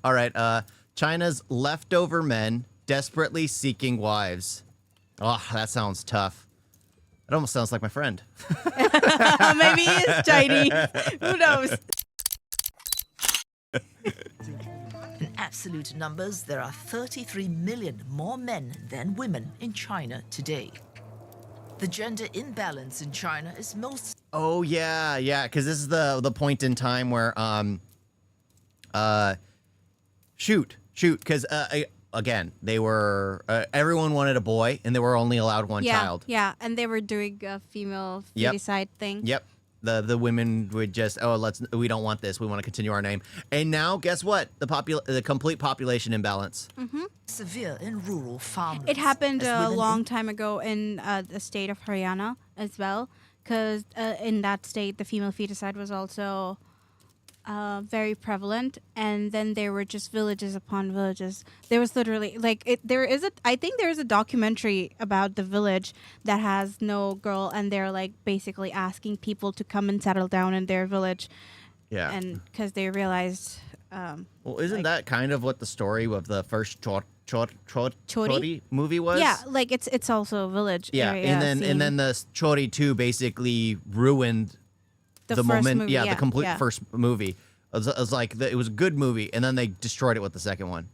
All right. China's leftover men desperately seeking wives. Oh, that sounds tough. It almost sounds like my friend. Maybe he is Chinese. Who knows? In absolute numbers, there are 33 million more men than women in China today. The gender imbalance in China is most... Oh, yeah, because this is the point in time where, because, again, they were, everyone wanted a boy, and they were only allowed one child. Yeah, and they were doing a female feticide thing. Yep. The women would just, we don't want this. We want to continue our name. And now, guess what? The complete population imbalance. Mm-hmm. severe in rural farmlands. It happened a long time ago in the state of Haryana as well, because in that state, the female feticide was also very prevalent, and then there were just villages upon villages. There was literally I think there is a documentary about the village that has no girl, and they're like basically asking people to come and settle down in their village. Yeah. And because they realized well, isn't that kind of what the story of the first Chori movie was? Yeah, like it's also a village area and then the Chori 2 basically ruined the moment, movie, the complete first movie. It was a good movie, and then they destroyed it with the second one.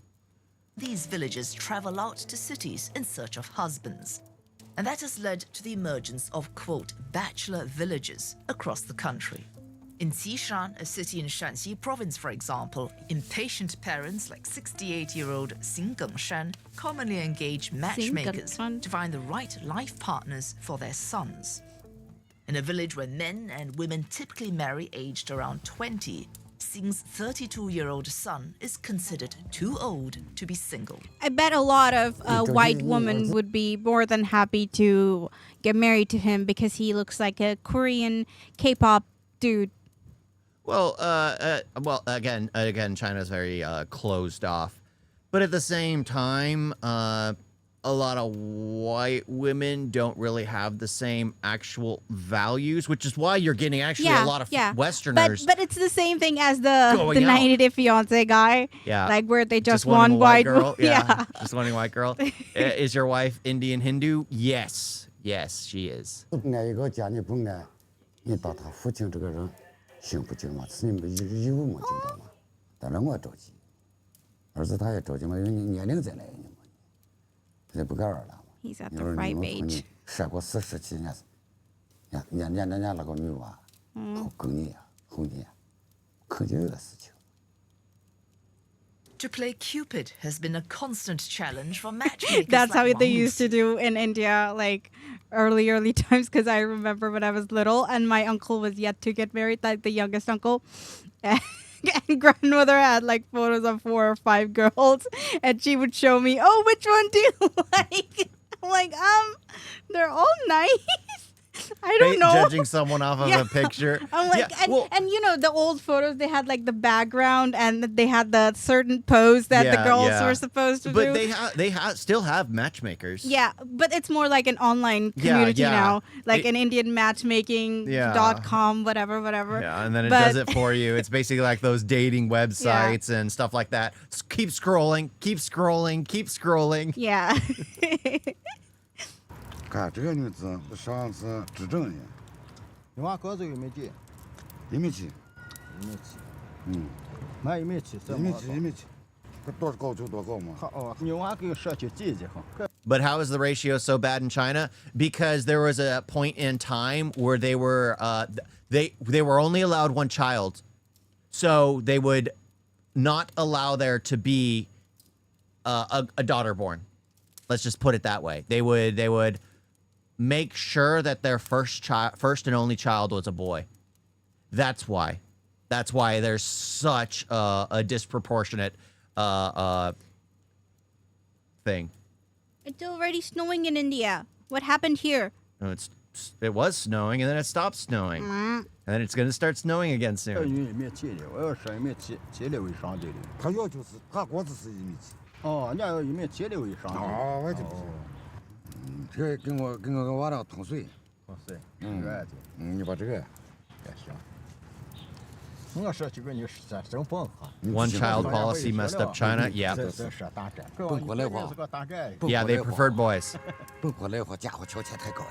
These villagers travel out to cities in search of husbands. And that has led to the emergence of, quote, bachelor villages across the country. In Xishan, a city in Shanxi province, for example, impatient parents like 68-year-old Xing Gengshan commonly engage matchmakers to find the right life partners for their sons. In a village where men and women typically marry aged around 20, Xing's 32-year-old son is considered too old to be single. I bet a lot of white women would be more than happy to get married to him because he looks like a Korean K-pop dude. Well, again, China's very closed off, but at the same time, a lot of white women don't really have the same actual values, which is why you're getting actually a lot of Westerners. But it's the same thing as the 90 Day Fiance guy. Yeah. Like where they just want white girl. Yeah. Just wanting white girl. Is your wife Indian Hindu? Yes. Yes, she is. He's at the ripe age. To play Cupid has been a constant challenge for matchmakers. That's how they used to do in India, like early times, because I remember when I was little and my uncle was yet to get married, like the youngest uncle. And grandmother had like photos of 4 or 5 girls, and she would show me, oh, which one do you like? I'm like, they're all nice. I don't know. Judging someone off of a picture. I'm like, and you know, the old photos, they had like the background and they had the certain pose that the girls were supposed to do. But they still have matchmakers. Yeah, but it's more like an online community now, like an Indian matchmaking.com, whatever. Yeah, and then it does it for you. It's basically like those dating websites and stuff like that. Keep scrolling. Yeah. 看这个女子上次执政人，你娃哥子有没结？ 1.7米， 1.7米， 买1.7米， 1.7米，这多高就多高嘛。哦，你娃给社区姐姐好。But how is the ratio so bad in China? Because there was a point in time where they were only allowed one child, so they would not allow there to be a daughter born. Let's just put it that way. They would make sure that their first and only child was a boy. That's why there's such a disproportionate thing. It's already snowing in India. What happened here? No, it was snowing, and then it stopped snowing. And then it's going to start snowing again soon. 1.7米，我要上1.7米为上对的。他要求是他锅子是1.7米。哦，人家要1.7米为上。哦，我就不是。这跟我娃那个同岁。同岁，这个子。你把这个。也行。 嗯， 你把这个。 这个子。 嗯，你把这个。 这个子。 嗯， 这个子。我说几个你真笨哈。 One-child policy messed up China. Yeah. 这是大寨，奔过来话是个大寨。 Yeah, they preferred boys. 奔过来话，家伙条件太高了。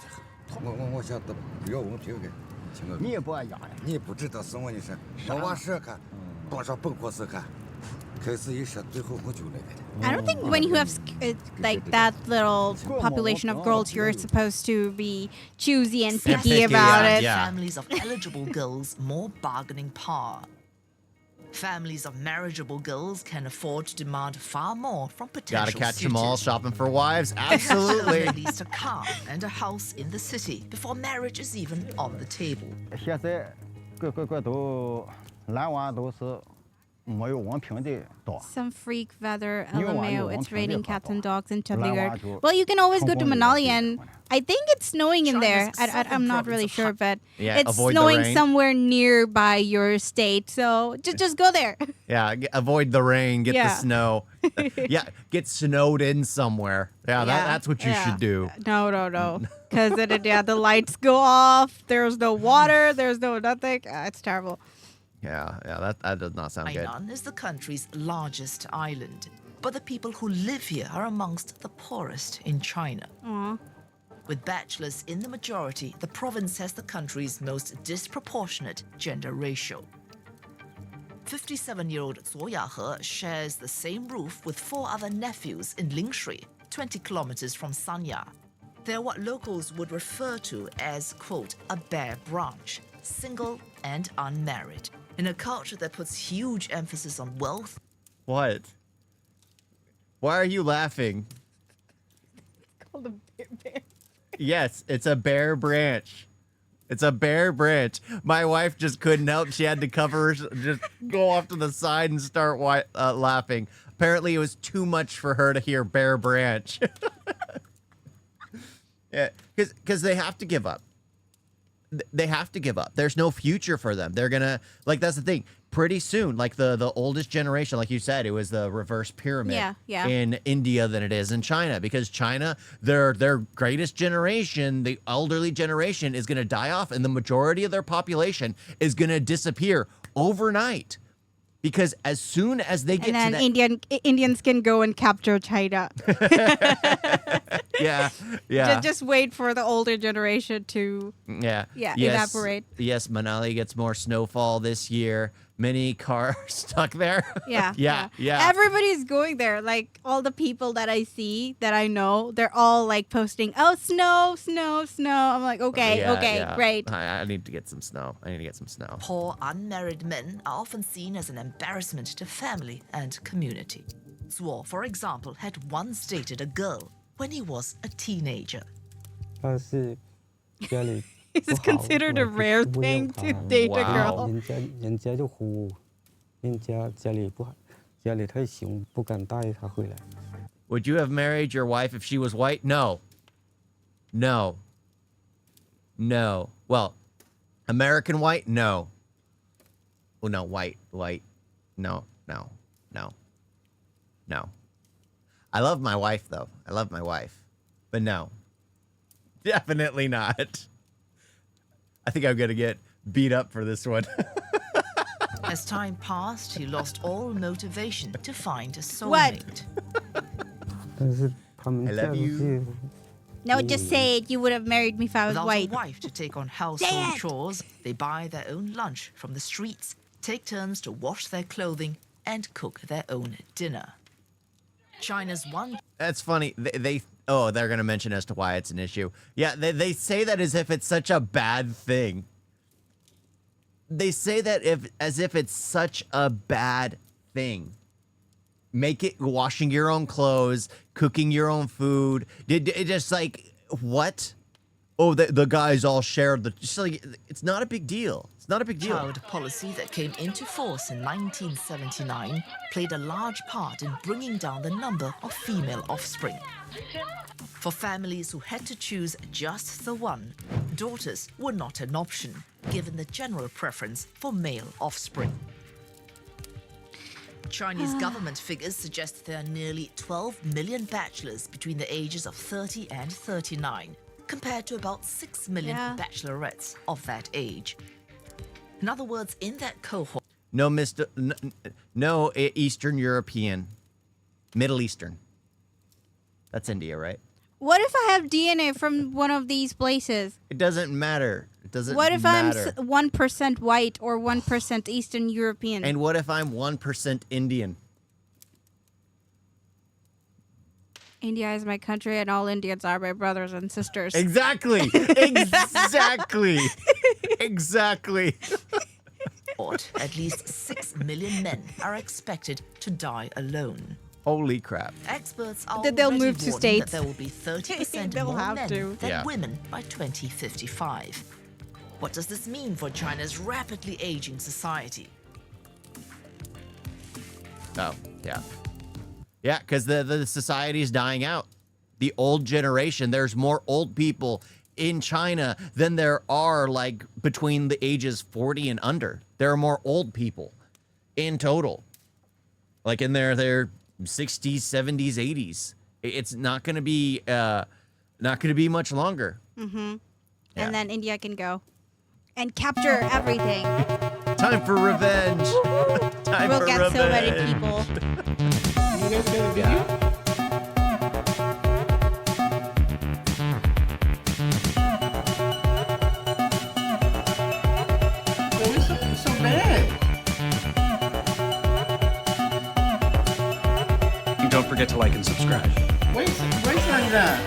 我想都不要文凭的，亲爱的。你也不爱养呀？你不知道什么？你说，我往这看，往上奔过去看，开始一说，最后我就那个。 I don't think when you have like that little population of girls, you're supposed to be choosy and picky picky, about yeah, it. yeah. Families of eligible girls more bargaining power. Families of marriageable girls can afford to demand far more from potential Gotta catch suitors. them all shopping for wives. Absolutely. At least a car and a house in the city before marriage is even on the table. 现在个都男娃都是没有文凭的多。 Some freak feather You are LMAO, your it's own raining family, cats and Papa. dogs in Well, I Chandigarh. want to Well, you can always go to confirm Manali, that. and I think it's snowing in there. China's I'm not southern really province of sure, but Yeah, it's avoid the snowing rain. somewhere nearby your state. So just go there. Yeah, avoid the rain, get Yeah. the snow. Yeah, get snowed in somewhere. Yeah, that's what you yeah. should do. No. Because the lights go off. There's no water. There's no nothing. It's terrible. Yeah, that does not sound good. Hainan is the country's largest island, but the people who live here are amongst the poorest in China. Aw. With bachelors in the majority, the province has the country's most disproportionate gender ratio. 57-year-old Zuo Yahe shares the same roof with 4 other nephews in Lingshui, 20 kilometers from Sanya. They're what locals would refer to as, quote, a bare branch, single and unmarried. In a culture that puts huge emphasis on wealth. What? Why are you laughing? Yes, it's a bare branch. It's a bare branch. My wife just couldn't help. She had to cover, just go off to the side and start laughing. Apparently, it was too much for her to hear bare branch. Yeah, because they have to give up. They have to give up. There's no future for them. They're gonna, like, that's the thing. Pretty soon, like the oldest generation, like you said, it was the reverse pyramid Yeah. in India than it is in China, because China, their greatest generation, the elderly generation, is gonna die off, and the majority of their population is gonna disappear overnight. Because as soon as they get And then to that, Indians can go and capture China. yeah, Just wait for the older generation to Yeah. Yeah, Yes, evaporate. Yes, Manali gets more snowfall this year. Many cars stuck there. Yeah. Yeah. Everybody's going there. Like all the people that I see that I know, they're all like posting, "Oh, snow, snow, snow." I'm like, okay, Yeah. great. I need to get some snow. snow. Poor unmarried men are often seen as an embarrassment to family and community. Zuo, for example, had once dated a girl when he was a teenager. 他是家里 Is it considered a rare thing to date a Wow. girl? 人家就呼，人家家里不好，家里太凶，不敢带他回来。 Would you have married your wife if she was white? No. Well, American white? No. Well, no, white. No. I love my wife, though. I love my wife. But no. Definitely not. I think I'm going to get beat up for this one. As time passed, he lost all motivation to find a What? soulmate. 但是他们 I 家 love 里 you. 是 No, just say it. You would have married me if I was Without white. a wife to take on Say household it. chores, they buy their own lunch from the streets, take turns to wash their clothing, and cook their own dinner. China's one That's funny. They're going to mention as to why it's an issue. Yeah, they say that as if it's such a bad thing. They say that as if it's such a bad thing. Make it washing your own clothes, cooking your own food. It just like, what? Oh, the guys all shared just like, it's not a big deal. It's not a big deal. child policy that came into force in 1979 played a large part in bringing down the number of female offspring. For families who had to choose just the one, daughters were not an option, given the general preference for male offspring. Chinese government figures suggest there are nearly 12 million bachelors between the ages of 30 and 39, compared to about 6 million Yeah. bachelorettes of that age. In other words, in that cohort, No Eastern European, Middle Eastern. That's India, right? What if I have DNA from one of these places? It doesn't matter. It doesn't What if matter. I'm 1% white or 1% Eastern European? And what if I'm 1% Indian? India is my country, and all Indians are my brothers and sisters. Exactly. Exactly. Exactly. At least 6 million men are expected to die alone. Holy crap. Experts are That they'll already move to warning states. that there will be 30% They'll more have men to. than Yeah. women by 2055. What does this mean for China's rapidly aging society? Oh, yeah. Yeah, because the society is dying out. The old generation, there's more old people in China than there are, like, between the ages 40 and under. There are more old people in total. Like, in their 60s, 70s, 80s. It's not going to be much longer. Mm-hmm. Yeah. And then India can go and capture everything. Time for revenge. Time We'll for get revenge. so many people. You guys got a video? So bad. And don't forget to like and subscribe. Wait, wait on that.